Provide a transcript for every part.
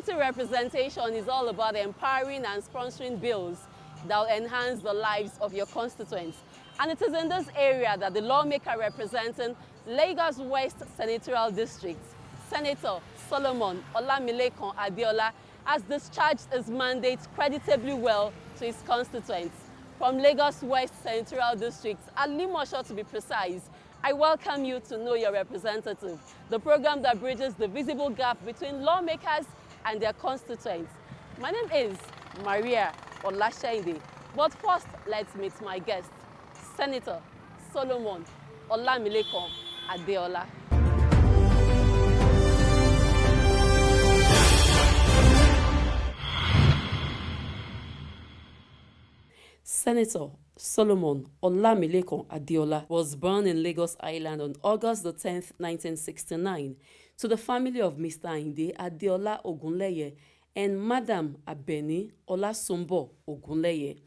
Community representation is all about empowering and sponsoring bills that will enhance the lives of your constituents. And it is in this area that the lawmaker representing Lagos West Senatorial District, Senator Sen Olamilekan Adiola, has discharged his mandate creditably well to his constituents. From Lagos West Senatorial District, Alimosho to be precise, I welcome you to Know Your Representative, the program that bridges the visible gap between lawmakers and their constituents. My name is Maria Olashaide, but first let's meet my guest, Senator Sen Olamilekan Adiola. Senator Sen Olamilekan Adiola was born in Lagos Island on August the 10th, 1969, to the family of Mr. Ayinde Adeola Ogunleye and Madam Abeni Olasumbo Ogunleye,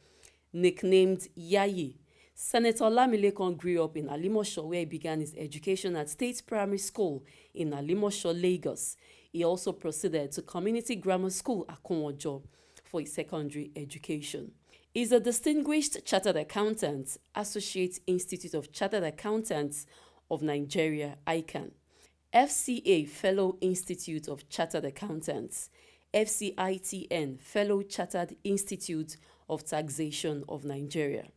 nicknamed Yayi. Senator Olamilekan grew up in Alimosho, where he began his education at State Primary School in Alimosho, Lagos. He also proceeded to Community Grammar School at Akunwojo for his secondary education. He is a distinguished Chartered Accountant, Associate Institute of Chartered Accountants of Nigeria, ICANN, FCA Fellow Institute of Chartered Accountants, FCITN Fellow Chartered Institute of Taxation of Nigeria.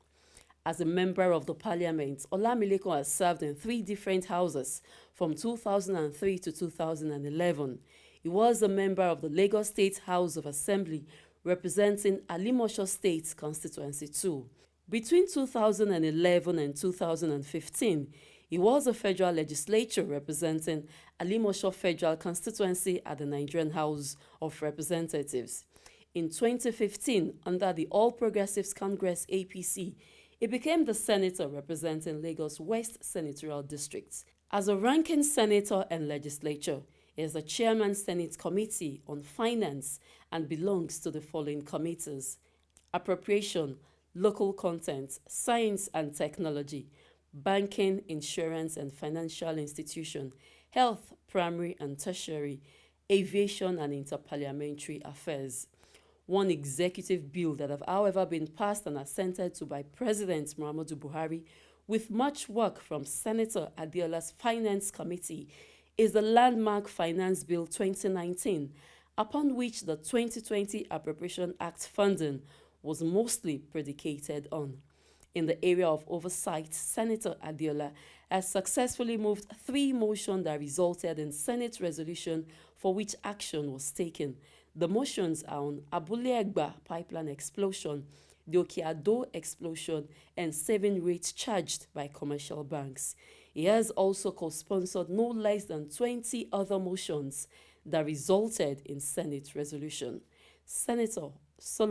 As a member of the parliament, Olamilekan has served in 3 different houses from 2003 to 2011. He was a member of the Lagos State House of Assembly representing Alimosho State Constituency 2. Between 2011 and 2015, he was a federal legislature representing Alimosho Federal Constituency at the Nigerian House of Representatives. In 2015, under the All Progressives Congress APC, he became the senator representing Lagos West Senatorial District. As a ranking senator and legislature, he is the chairman Senate Committee on Finance and belongs to the following committees: Appropriation, Local Content, Science and Technology, Banking, Insurance and Financial Institution, Health, Primary and Tertiary, Aviation and Interparliamentary Affairs. One executive bill that have, however, been passed and assented to by President Muhammadu Buhari with much work from Senator Adeola's Finance Committee is the landmark Finance Bill 2019, upon which the 2020 Appropriation Act funding was mostly predicated on. In the area of oversight, Senator Adeola has successfully moved 3 motions that resulted in Senate resolution for which action was taken. The motions are on Abule Egba pipeline explosion, the Okeado explosion, and saving rates charged by commercial banks. He has also co-sponsored no less than 20 other motions that resulted in Senate resolution. Senator Sen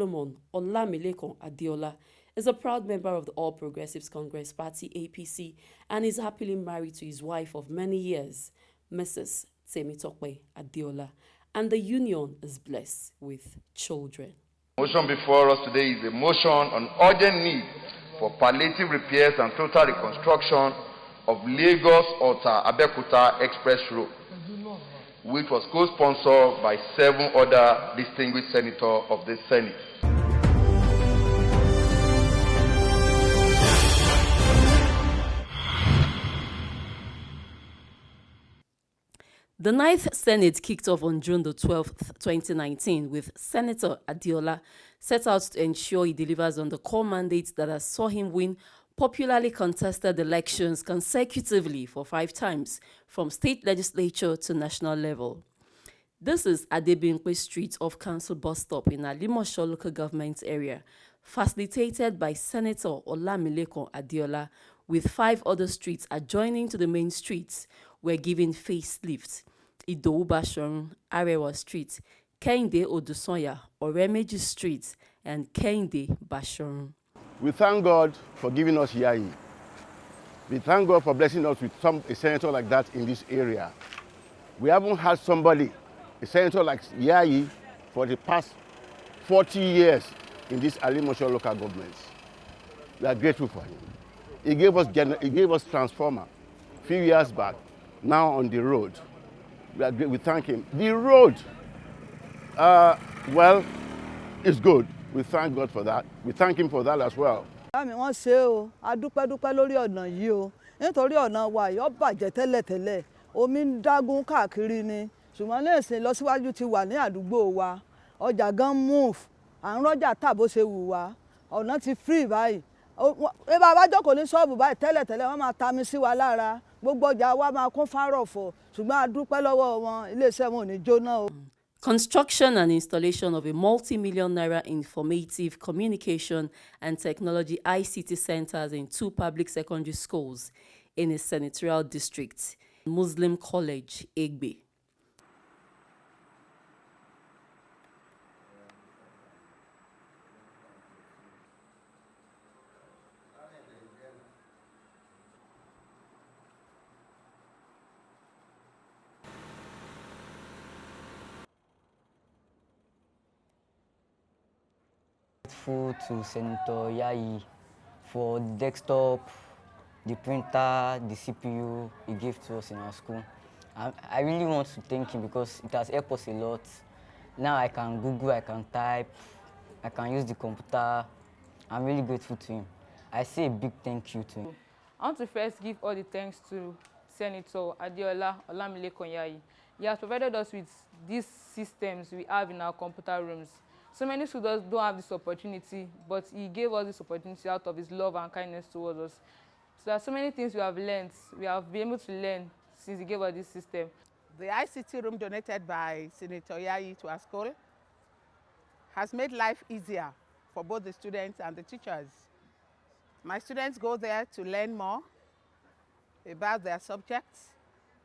Olamilekan Adiola is a proud member of the All Progressives Congress Party APC and is happily married to his wife of many years, Mrs. Temitope Adiola, and the union is blessed with children. The motion before us today is a motion on urgent need for palliative repairs and total reconstruction of Lagos-Ota-Abeokuta Express Road, which was co-sponsored by 7 other distinguished senators of the Senate. The 9th Senate kicked off on June the 12th, 2019, with Senator Adeola set out to ensure he delivers on the core mandates that has saw him win popularly contested elections consecutively for 5 times, from state legislature to national level. This is Adebinko Street off Council Bus Stop in Alimosho local government area, facilitated by Senator Olamilekan Adiola, with 5 other streets adjoining to the main streets were given facelift. Idowu Bashorun, Arewa Street, Kehinde Odusanya, Oremeji Street, and Kehinde Bashorun. We thank God for giving us Yayi. We thank God for blessing us with a senator like that in this area. We haven't had somebody, a senator like Yayi, for the past 40 years in this Alimosho local government. We are grateful for him. He gave us transformer a few years back, now on the road. We thank him. The road Well, it's good. We thank God for that. We thank him for that as well. Àmì wọ́n ṣe o, a dúpẹ́ lórí ọ̀nà yìí o, nítorí ọ̀nà wa yìí ó bàjẹ́ tẹ́lẹ̀tẹ́lẹ̀, omi ń dágún káàkiri ni, ṣùgbọ́n lẹ́sìn lọ́síwájú ti wà ní àdúgbò wa, ọjà gan move, à ń rọ́jà tà bó ṣe wù wá, ọ̀nà ti free báyìí. Bá bá jókòó ní ṣọ́ọ̀bù báyìí tẹ́lẹ̀tẹ́lẹ̀ wọ́n máa ta mi sí wa lára, gbogbo ọjà wa máa kún fárọ̀fọ̀, ṣùgbọ́n a dúpẹ́ lọ́wọ́ wọn, iléeṣẹ́ wọn ò ní jóná o. Construction and installation of a multi-million naira informative communication and technology ICT centers in 2 public secondary schools in a senatorial district, Muslim College, Egbe. Grateful to Senator Yayi for the desktop, the printer, the CPU he gave to us in our school. I really want to thank him because it has helped us a lot. Now I can Google, I can type, I can use the computer. I'm really grateful to him. I say a big thank you to him. I want to first give all the thanks to Senator Adeola Olamilekan Yayi. He has provided us with these systems we have in our computer rooms. So many students don't have this opportunity, but he gave us this opportunity out of his love and kindness towards us. So there are so many things we have learned, we have been able to learn since he gave us this system. The ICT room donated by Senator Yayi to our school has made life easier for both the students and the teachers. My students go there to learn more about their subjects.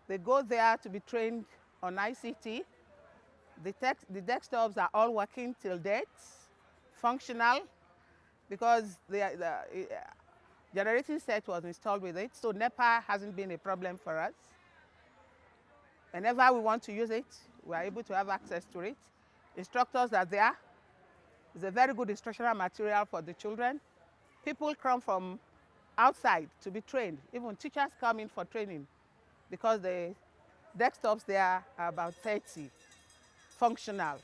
They go there to be trained on ICT. The desktops are all working till date, functional, because the generating set was installed with it, so NEPA hasn't been a problem for us. Whenever we want to use it, we are able to have access to it. Instructors are there. It's a very good instructional material for the children. People come from outside to be trained. Even teachers come in for training because the desktops there are about 30. Functional.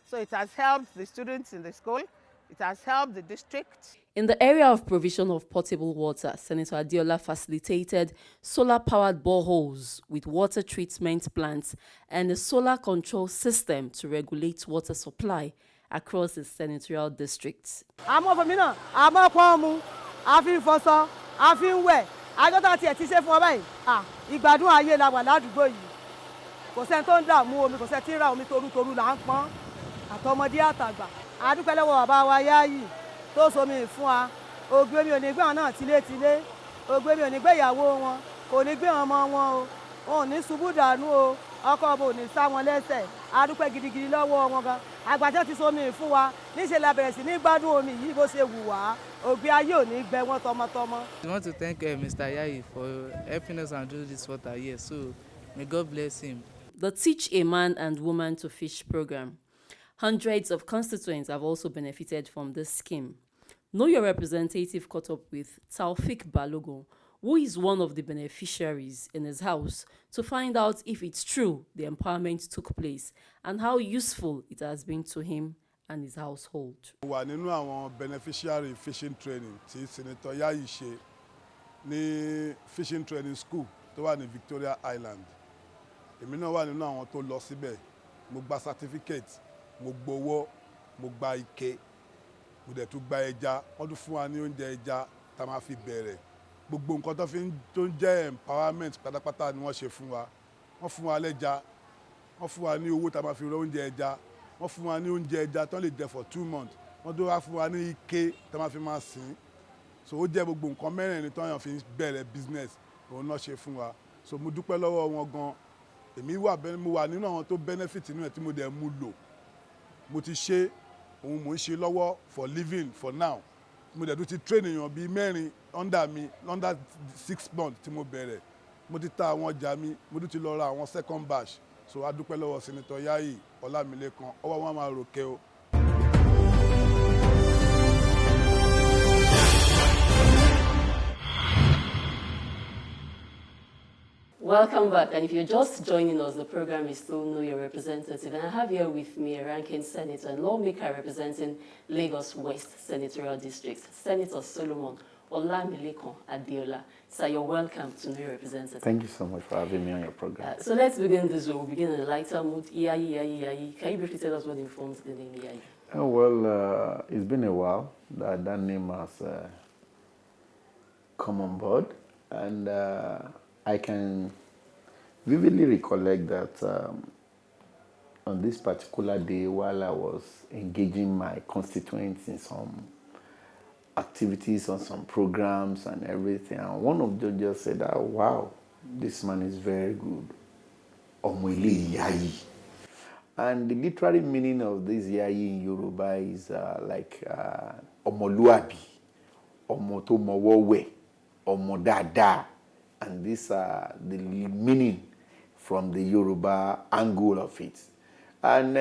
So it has helped the students in the school, it has helped the district. In the area of provision of potable water, Senator Adiola facilitated solar-powered boreholes with water treatment plants and a solar control system to regulate water supply across the senatorial districts. Àmọ́ fún mi náà, àmọ́ pọ́n mu, a fi ń fọṣọ, a fi ń wẹ̀, àjọ́tà tiẹ̀ ti ṣe fún ọ báyìí. Ìgbádùn ayé la wà ládùúgbò yìí. Kò sẹ́ni tó ń dààmú omi, kò sẹ́ni tí ń ra omi torutoru là ń pọ́n, àtọmọdé àtàgbà. A dúpẹ́ lọ́wọ́ bàbá wa Yayi tó somi fún wa. Ògbé mi ò ní gbé wọn náà tilétilé, ògbé mi ò ní gbé ìyàwó wọn, kò ní gbé ọmọ wọn o, wọn ò ní ṣubú dànù o, ọkọ ọmọ ò ní sá wọn lẹ́sẹ̀. A dúpẹ́ gidigidi lọ́wọ́ wọn gan. Àgbàjọ́ ti somi fún wa, níṣẹ́ la bẹ̀rẹ̀ sí ní gbádùn omi yìí bó ṣe wù wá. Ògbé ayé ò ní gbẹ wọn tọmọtọmọ. I want to thank Mr. Yayi for helping us and do this water here, so may God bless him. The Teach a Man and Woman to Fish program. Hundreds of constituents have also benefited from this scheme. Know Your Representative caught up with Taufik Balogun, who is one of the beneficiaries in his house, to find out if it's true the empowerment took place and how useful it has been to him and his household. Wà nínú àwọn beneficiary fishing training tí Senator Yayi ṣe ní fishing training school tó wà ní Victoria Island. Èmi náà wà nínú àwọn tó lọ síbẹ̀, mo gba certificate, mo gbowó, mo gba ike, mo dẹ̀ tún gba ẹja, wọ́n tún fún wa ní oúnjẹ ẹja tá máa fi bẹ̀rẹ̀. Gbogbo nǹkan tó ń jẹ́ empowerment pátápátá ni wọ́n ṣe fún wa. Wọ́n fún wa lẹ́ja, wọ́n fún wa ní owó tá máa fi ra oúnjẹ ẹja, wọ́n fún wa ní oúnjẹ ẹja tó lè jẹ for 2 months, wọ́n tún wá fún wa ní ike tá máa fi máa sìn. So ó jẹ́ gbogbo nǹkan mẹ́rẹ̀ẹ̀rin tó yàn fi bẹ̀rẹ̀ business òun náà ṣe fún wa. So mo dúpẹ́ lọ́wọ́ wọn gan. Èmi mo wà nínú àwọn tó benefit nínú ẹ̀ tí mo dẹ̀ mú lò. Mo ti ṣe òun mò ń ṣe lọ́wọ́ for living for now. Mo dẹ̀ tún ti train èèyàn bíi 4 under mi under 6 months tí mo bẹ̀rẹ̀. Mo ti ta àwọn ọjà mi, mo tún ti lọ ra àwọn second batch. So a dúpẹ́ lọ́wọ́ Senator Yayi Olamilekan, ọwọ́ wọn máa ròkè o. Welcome back. And if you're just joining us, the program is still Know Your Representative. And I have here with me a ranking senator and lawmaker representing Lagos West Senatorial District, Senator Solomon Olamilekan Adiola. Sir, you're welcome to Know Your Representative. Thank you so much for having me on your program. So let's begin this way. We'll begin in a lighter mood. Yayi. Can you briefly tell us what informs the name Yayi? Oh, well, it's been a while that name has come on board. And I can vividly recollect that on this particular day, while I was engaging my constituents in some activities on some programs and everything, and one of them just said, "Oh, wow, this man is very good. Omwele Yayi." And the literary meaning of this Yayi in Yoruba is like Omoluabi, Omotomowowe, Omodada. And these are the meaning from the Yoruba angle of it. And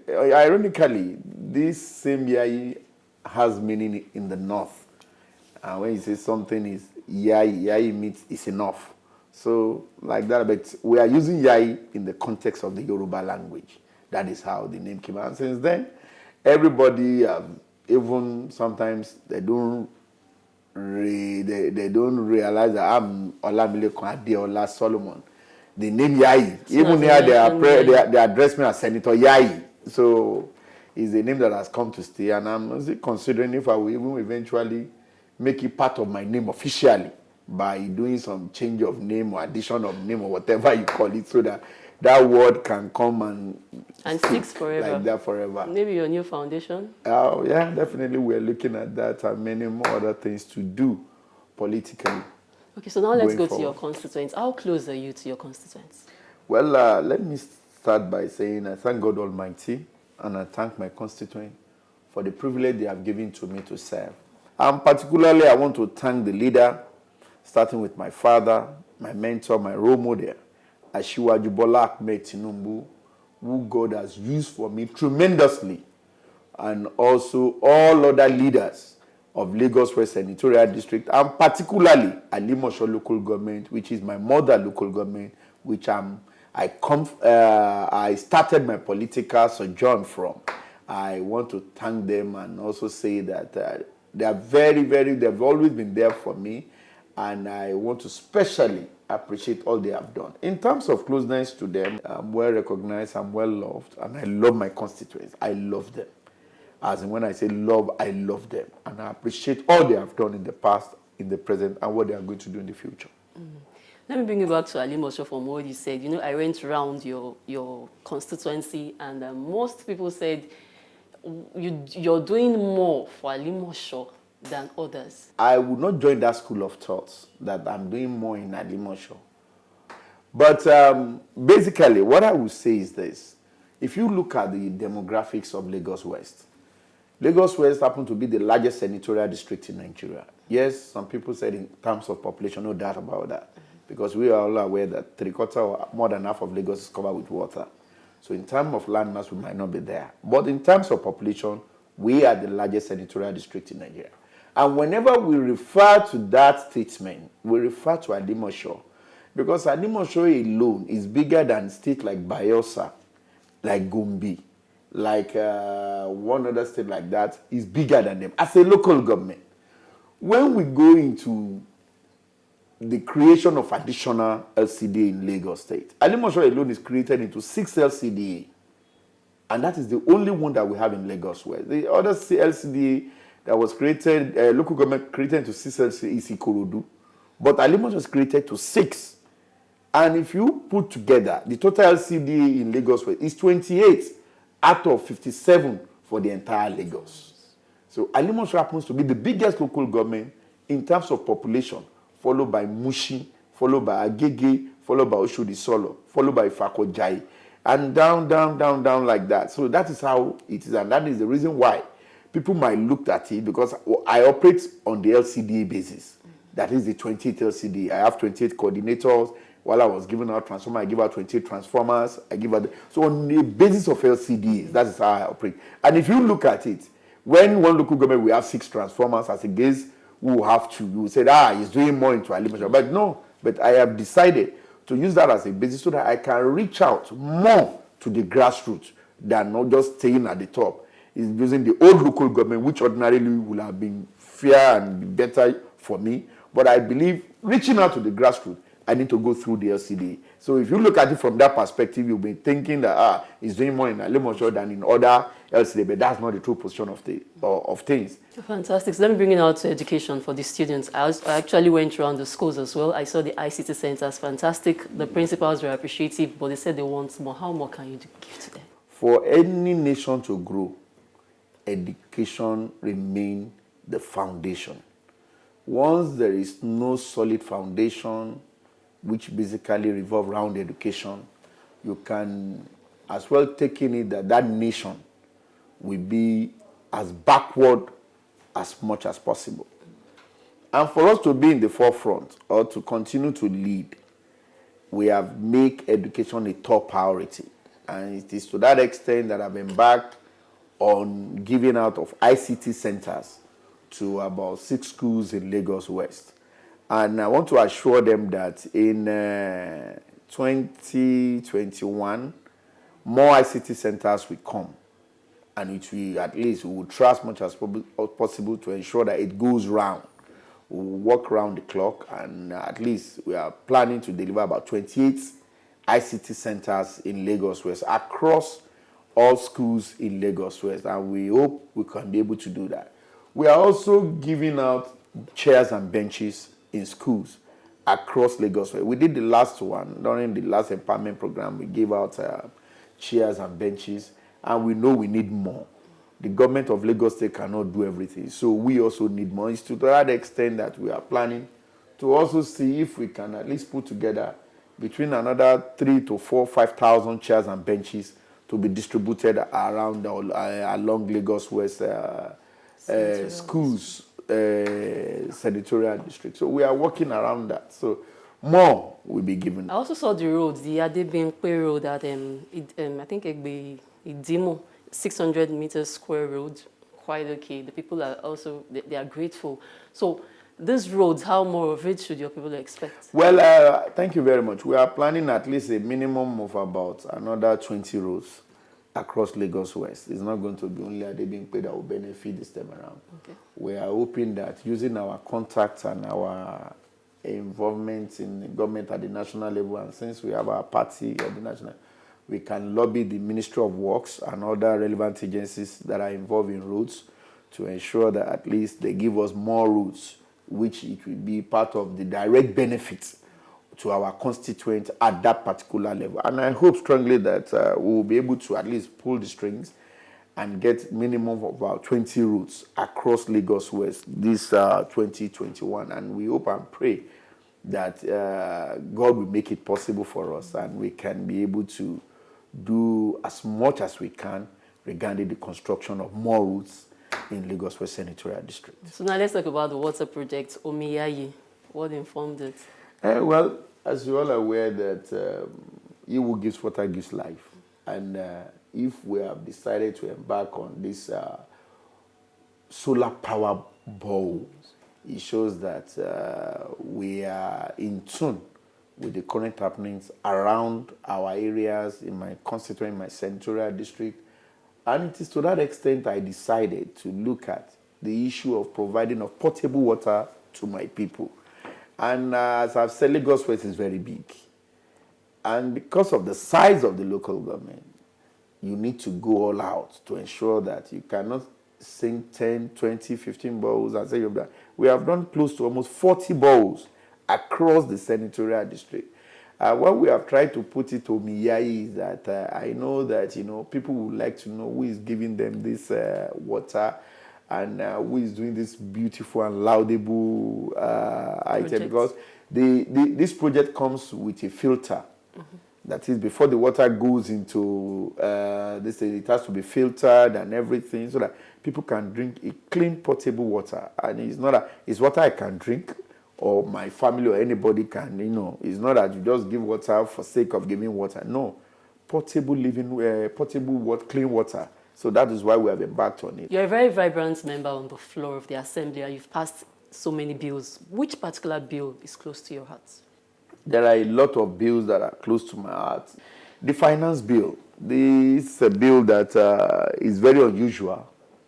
ironically, this same Yayi has meaning in the north. And when you say something is Yayi, Yayi means it's enough. So like that, but we are using Yayi in the context of the Yoruba language. That is how the name came out. And since then, everybody, even sometimes they don't realize that I'm Olamilekan Adiola Solomon. The name Yayi, even here they address me as Senator Yayi. So it's a name that has come to stay, and I'm considering if I will even eventually make it part of my name officially by doing some change of name or addition of name or whatever you call it, so that that word can come and sticks forever. Like that forever. Maybe your new foundation? Oh, yeah, definitely. We're looking at that and many more other things to do politically. Okay, so now let's go to your constituents. How close are you to your constituents? Well, let me start by saying I thank God Almighty and I thank my constituent for the privilege they have given to me to serve. And particularly, I want to thank the leader, starting with my father, my mentor, my role model, Asiwaju Bola Ahmed Tinubu, who God has used for me tremendously, and also all other leaders of Lagos West Senatorial District, and particularly Alimosho local government, which is my mother local government, which I started my political sojourn from. I want to thank them and also say that they are they've always been there for me, and I want to especially appreciate all they have done. In terms of closeness to them, I'm well recognized, I'm well loved, and I love my constituents. I love them. As in when I say love, I love them. And I appreciate all they have done in the past, in the present, and what they are going to do in the future. Let me bring you back to Alimosho from what you said. You know, I went around your constituency, and most people said you're doing more for Alimosho than others. I would not join that school of thoughts that I'm doing more in Alimosho. But basically, what I would say is this. If you look at the demographics of Lagos West happens to be the largest senatorial district in Nigeria. Yes, some people said in terms of population, no doubt about that. Because we are all aware that 3/4 or more than half of Lagos is covered with water. So in terms of landmass, we might not be there. But in terms of population, we are the largest senatorial district in Nigeria. And whenever we refer to that statement, we refer to Alimosho. Because Alimosho alone is bigger than states like Bayelsa, like Gombe, like one other state like that is bigger than them as a local government. When we go into the creation of additional LCDA in Lagos State, Alimosho alone is created into 6 LCDA. And that is the only one that we have in Lagos West. The other LCDA that was created, local government created into 6 LCDA is Ikorodu. But Alimosho was created to 6. And if you put together, the total LCDA in Lagos West is 28 out of 57 for the entire Lagos. So Alimosho happens to be the biggest local government in terms of population, followed by Mushi, followed by Agege, followed by Oshodi Solo, followed by Ifako-Jayi, and down like that. So that is how it is, and that is the reason why people might look at it, because I operate on the LCDA basis. That is the 28 LCDA. I have 28 coordinators. While I was giving out transformers, I give out 28 transformers. So on the basis of LCDAs, that is how I operate. And if you look at it, when one local government we have 6 transformers as against who have to, you say, he's doing more into Alimosho. But no, but I have decided to use that as a basis so that I can reach out more to the grassroots than not just staying at the top. Is using the old local government, which ordinarily would have been fair and better for me. But I believe reaching out to the grassroots, I need to go through the LCD. So if you look at it from that perspective, you'll be thinking that he's doing more in Alimosho than in other LCD, but that's not the true position of things. Fantastic. So let me bring it out to education for the students. I actually went around the schools as well. I saw the ICT centers, fantastic. The principals were appreciative, but they said they want more. How more can you give to them? For any nation to grow, education remains the foundation. Once there is no solid foundation, which basically revolve around education, you can as well take in it that that nation will be as backward as much as possible. And for us to be in the forefront or to continue to lead, we have made education a top priority. And it is to that extent that I've embarked on giving out of ICT centers to about 6 schools in Lagos West. And I want to assure them that in 2021, more ICT centers will come. And which we at least we will try as much as possible to ensure that it goes round. We'll work around the clock, and at least we are planning to deliver about 28 ICT centers in Lagos West across all schools in Lagos West, and we hope we can be able to do that. We are also giving out chairs and benches in schools across Lagos West. We did the last one during the last empowerment program. We gave out chairs and benches, and we know we need more. The government of Lagos State cannot do everything, so we also need more. It's to that extent that we are planning to also see if we can at least put together between another 3,000 to 5,000 chairs and benches to be distributed around along Lagos West schools, senatorial district. So we are working around that. So more will be given. I also saw the roads, the Adebinko road at I think Idimo, 600 meters square road, quite okay. The people are also they are grateful. So these roads, how more of it should your people expect? Well, thank you very much. We are planning at least a minimum of about another 20 roads across Lagos West. It's not going to be only Adebinko that will benefit this time around. Okay. We are hoping that using our contacts and our involvement in the government at the national level, and since we have our party at the national, we can lobby the Ministry of Works and other relevant agencies that are involved in roads to ensure that at least they give us more routes, which it will be part of the direct benefits to our constituents at that particular level. And I hope strongly that we will be able to at least pull the strings and get minimum of about 20 routes across Lagos West this 2021. And we hope and pray that God will make it possible for us and we can be able to do as much as we can regarding the construction of more routes in Lagos West Senatorial District. So now let's talk about the water project, Yayi. What informed it? Well, as you're all aware that he who gives water gives life. And if we have decided to embark on this solar power ball, it shows that we are in tune with the current happenings around our areas, in my constituency, in my senatorial district. And it is to that extent I decided to look at the issue of providing of potable water to my people. And as I've said, Lagos West is very big. And because of the size of the local government, you need to go all out to ensure that you cannot sink 10, 20, 15 bowls and say you've done. We have done close to almost 40 bowls across the senatorial district. What we have tried to put it to Yayi is that I know that people would like to know who is giving them this water and who is doing this beautiful and laudable item, because this project comes with a filter. Mm-hmm. That is, before the water goes into this, it has to be filtered and everything so that people can drink a clean, potable water. And it's water I can drink, or my family or anybody can, It's not that you just give water for sake of giving water. No, potable water, clean water. So that is why we have embarked on it. You're a very vibrant member on the floor of the assembly, and you've passed so many bills. Which particular bill is close to your heart? There are a lot of bills that are close to my heart. The finance bill, this is a bill that is very unusual,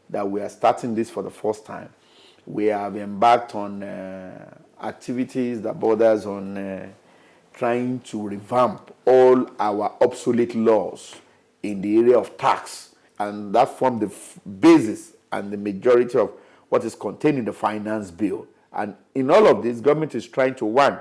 that we are starting this for the first time. We have embarked on activities that borders on trying to revamp all our obsolete laws in the area of tax, and that formed the basis and the majority of what is contained in the finance bill. And in all of this, government is trying to, one,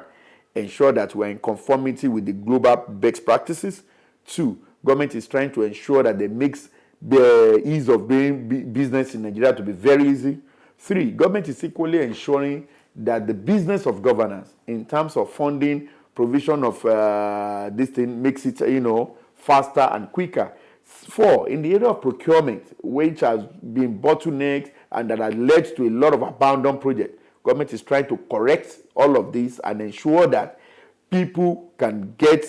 ensure that we're in conformity with the global best practices. Two, government is trying to ensure that they makes the ease of doing business in Nigeria to be very easy. Three, government is equally ensuring that the business of governance in terms of funding, provision of this thing makes it, faster and quicker. Four, in the area of procurement, which has been bottlenecked and that has led to a lot of abandoned projects, government is trying to correct all of this and ensure that people can get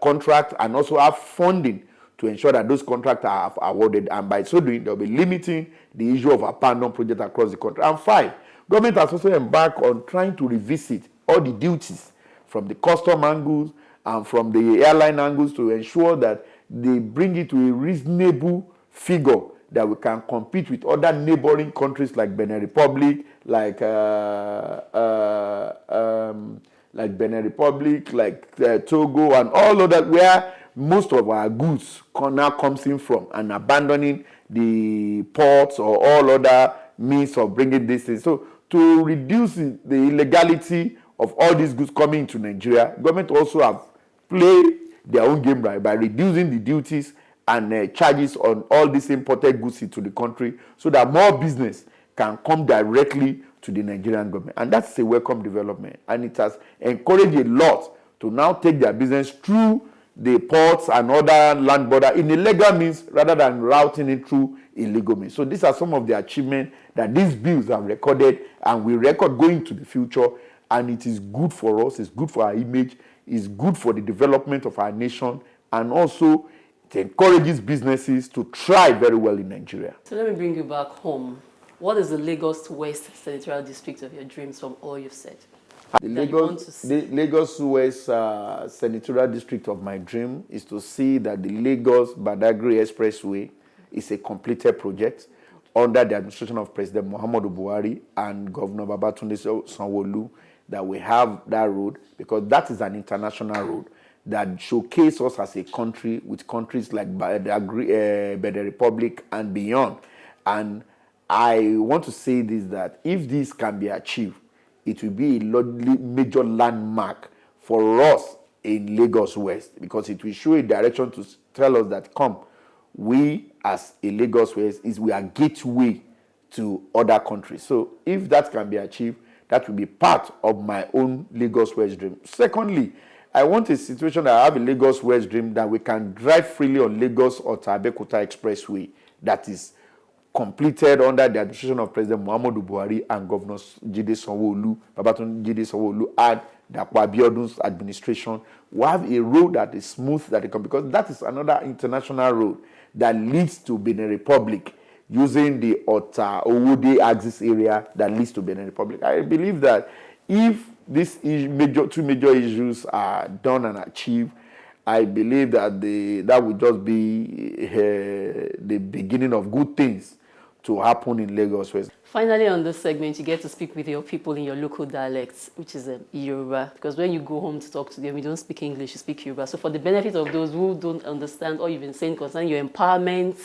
contracts and also have funding to ensure that those contracts are awarded. And by so doing, they'll be limiting the issue of abandoned projects across the country. And five, government has also embarked on trying to revisit all the duties from the custom angles and from the airline angles to ensure that they bring it to a reasonable figure that we can compete with other neighboring countries like Benin Republic, like Togo and all of that, where most of our goods now comes in from, and abandoning the ports or all other means of bringing this in. So to reduce the illegality of all these goods coming into Nigeria, government also have played their own game right by reducing the duties and charges on all these imported goods into the country so that more business can come directly to the Nigerian government. And that's a welcome development. And it has encouraged a lot to now take their business through the ports and other land border in a legal means rather than routing it through illegal means. So these are some of the achievements that these bills have recorded and will record going to the future. And it is good for us, it's good for our image, it's good for the development of our nation, and also it encourages businesses to thrive very well in Nigeria. So let me bring you back home. What is the Lagos West Senatorial District of your dreams from all you've said? The Lagos West Senatorial District of my dream is to see that the Lagos-Badagry Expressway is a completed project under the administration of President Muhammadu Buhari and Governor Babatunde Sanwo-Olu, that we have that road, because that is an international road that showcases us as a country with countries like Benin Republic and beyond. And I want to say this, that if this can be achieved, it will be a major landmark for us in Lagos West, because it will show a direction to tell us that, come, we as a Lagos West, we are gateway to other countries. So if that can be achieved, that will be part of my own Lagos West dream. Secondly, I want a situation that I have a Lagos West dream that we can drive freely on Lagos or Abekuta Expressway that is completed under the administration of President Muhammadu Buhari and Governor Jide Sanwo-Olu, Babatunde Jide Sanwo-Olu, and Dapo Abiodun's administration. We have a road that is smooth, because that is another international road that leads to Benin Republic, using the Ota-Owode axis area that leads to Benin Republic. I believe that if these two major issues are done and achieved, I believe that that will just be the beginning of good things to happen in Lagos West. Finally, on this segment, you get to speak with your people in your local dialects, which is Yoruba. Because when you go home to talk to them, you don't speak English, you speak Yoruba. So for the benefit of those who don't understand all you've been saying concerning your empowerment,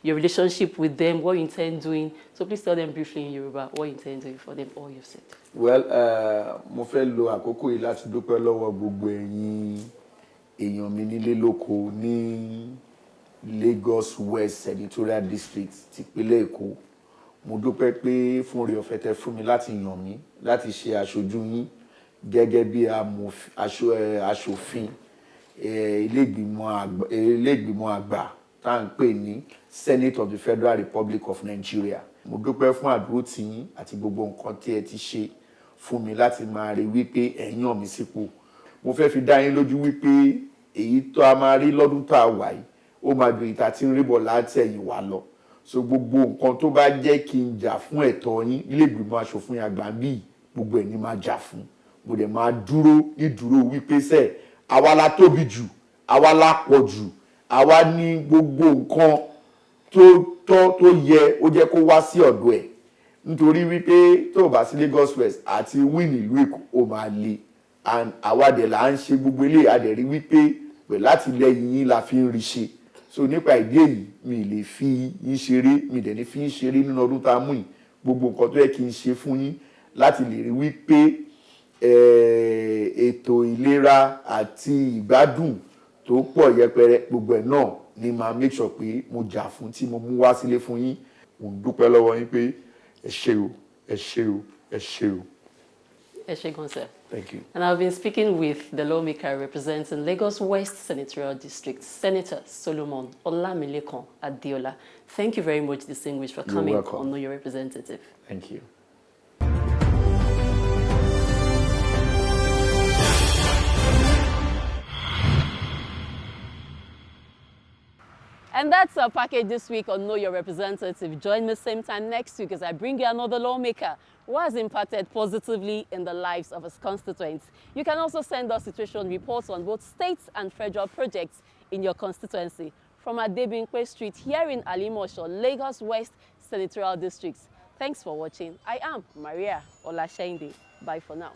your relationship with them, what you intend doing, so please tell them briefly in Yoruba what you intend doing for them, all you've said. Well, mo fẹ́ lo àkókò yìí láti dúpẹ́ lọ́wọ́ gbogbo ẹ̀yin èèyàn mi nílé lóko ní Lagos West Senatorial District tìpínlẹ̀ Èkó. Mo dúpẹ́ pé fún oore ọ̀fẹ́ tẹ́ fún mi láti yàn mí láti ṣe aṣojú yín gẹ́gẹ́ bí aṣòfin ilé ìgbìmọ̀ àgbà tá à ń pè ní Senate of the Federal Republic of Nigeria. Mo dúpẹ́ fún àdúrótì yín àti gbogbo nǹkan tí ẹ ti ṣe fún mi láti máa rí wípé ẹ yàn mí sípò. Mo fẹ́ fi dá yín lójú wípé èyí tó a máa rí lọ́dún tá a wà yìí ó máa ju ìta tí ń rí bọ̀ láti ẹ̀yìn wá lọ. so gbogbo nǹkan tó bá jẹ́ kí n jà fún ẹ̀tọ́ yín ilé ìgbìmọ̀ aṣòfin àgbà bíi gbogbo ẹ̀ ní máa jà fún mo dẹ̀ máa dúró nídúró wípé sẹ́ àwa la tóbi jù àwa la pọ̀ jù àwa ní gbogbo nǹkan tó tọ́ tó yẹ ó jẹ́ kó wá sí ọ̀dọ̀ ẹ̀ nítorí wípé tó bá sí Lagos West àti win ìlú Èkó ó máa le and àwa dẹ̀ là ń ṣe gbogbo ilé adẹ̀rí wípé pẹ̀ láti lẹ́yìn yín la fi ń rí ṣe so nípa ìdí èyí mi lè fi yín ṣeré mi dẹ̀ ní fi yín ṣeré nínú ọdún tá a mú yìí gbogbo nǹkan tó yẹ kí n ṣe fún yín láti lè rí wípé ètò ìlera àti ìgbádùn tó pọ̀ yẹpẹrẹ gbogbo ẹ̀ náà ni máa make sure pé mo jà fún tí mo mú wá sílé fún yín mo ń dúpẹ́ lọ́wọ́ yín pé ẹ ṣé o ẹ ṣé o ẹ ṣé o. Ẹ ṣé gan, sir. Thank you. And I've been speaking with the lawmaker representing Lagos West Senatorial District, Senator Solomon Olamilekan Adiola. Thank you very much, distinguished, for coming on Know Your Representative. Thank you. And that's our package this week on Know Your Representative. Join me same time next week as I bring you another lawmaker who has impacted positively in the lives of his constituents. You can also send us situation reports on both state and federal projects in your constituency from Adebinko Street here in Alimosho, Lagos West Senatorial District. Thanks for watching. I am Maria Olashende. Bye for now.